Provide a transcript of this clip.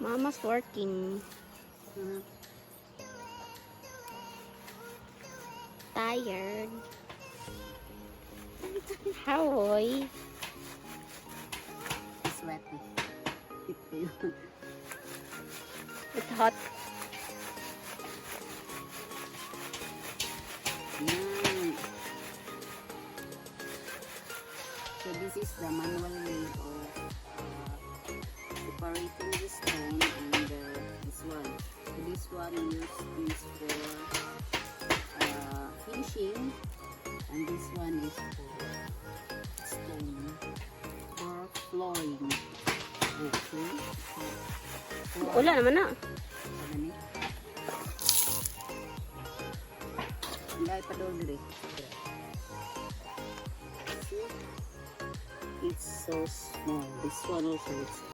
Mama's working. Tired. Hawoy. Sweaty. It's hot. So this is the manual way of separating the stone and this one. So this one use this for finishing, and this one is for stone for flooring. Okay. Wala naman na. Hindi pa doon dire. See? It's so small. This one also is